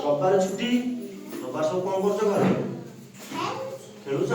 ରବିବାର ଛୁଟି ରବିବାର ସବୁ କଣ କରୁଛ ଘରେ? ଖେଳୁଛ?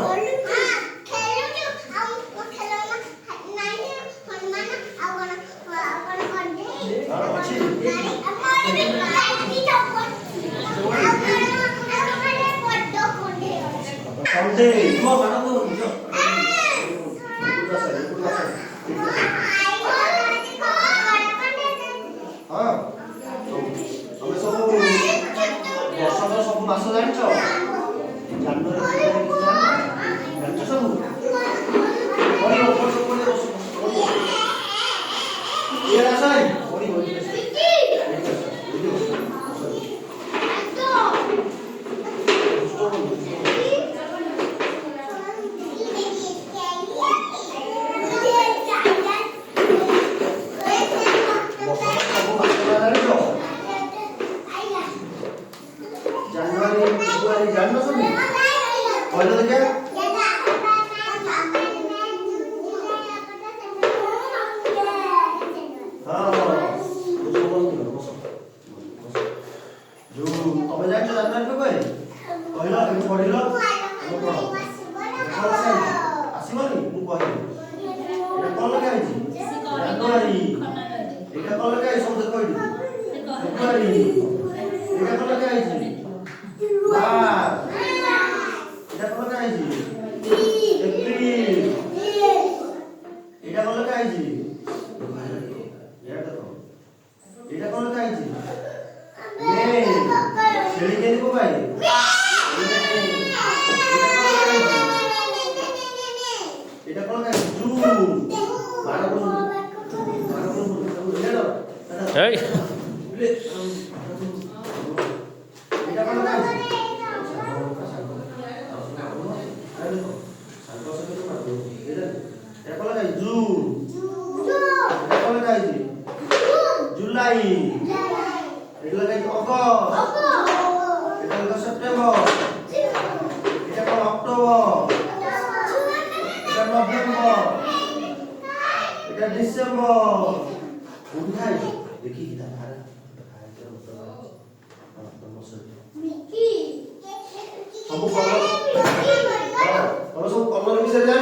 ସଣ୍ଡେ ସବୁ ମାସ ଜାଣିଛ? ଜାନୁଆରୀ ଜାଣିଛ ସବୁ? ଜାନୁଆରୀ ଫେବୃଆରୀ ଜାଣିନ ସବୁ? କହିଲ ଦେଖିଆ। ଯୋଉ ତମେ ଜାଣିଛ ଜାନୁଆରୀ ଫେବୃଆରୀ? କହିଲ କେମିତି ପଢିଲ? ଆସିବନି ମୁଁ କହିବି। ଏଇଟା କଣ ଲେଖା ହେଇଛି? ଜାନୁଆରୀ। ଏଇଟା କଣ ଲେଖା ହେଇଛି ସବୁ ଦେଖ ଏଇଠି। ଫେବୃଆରୀ। ଏଇଟା କଣ ଲେଖା ହେଇଛି? এটা কত খাইছি? এপ্রিল। এটা কত খাইছি? এটা কত খাইছি? মে। ছেড়ে কে দিব ভাই? এটা কত খাইছি? জুন। 12 কোন? 12 কোন? এই এটা কত খাইছি? जुलाई अगस्त सेप्टेम्बर अक्टोबर नवेम्बर डिसेम्बर देखी सब कलर विषय जान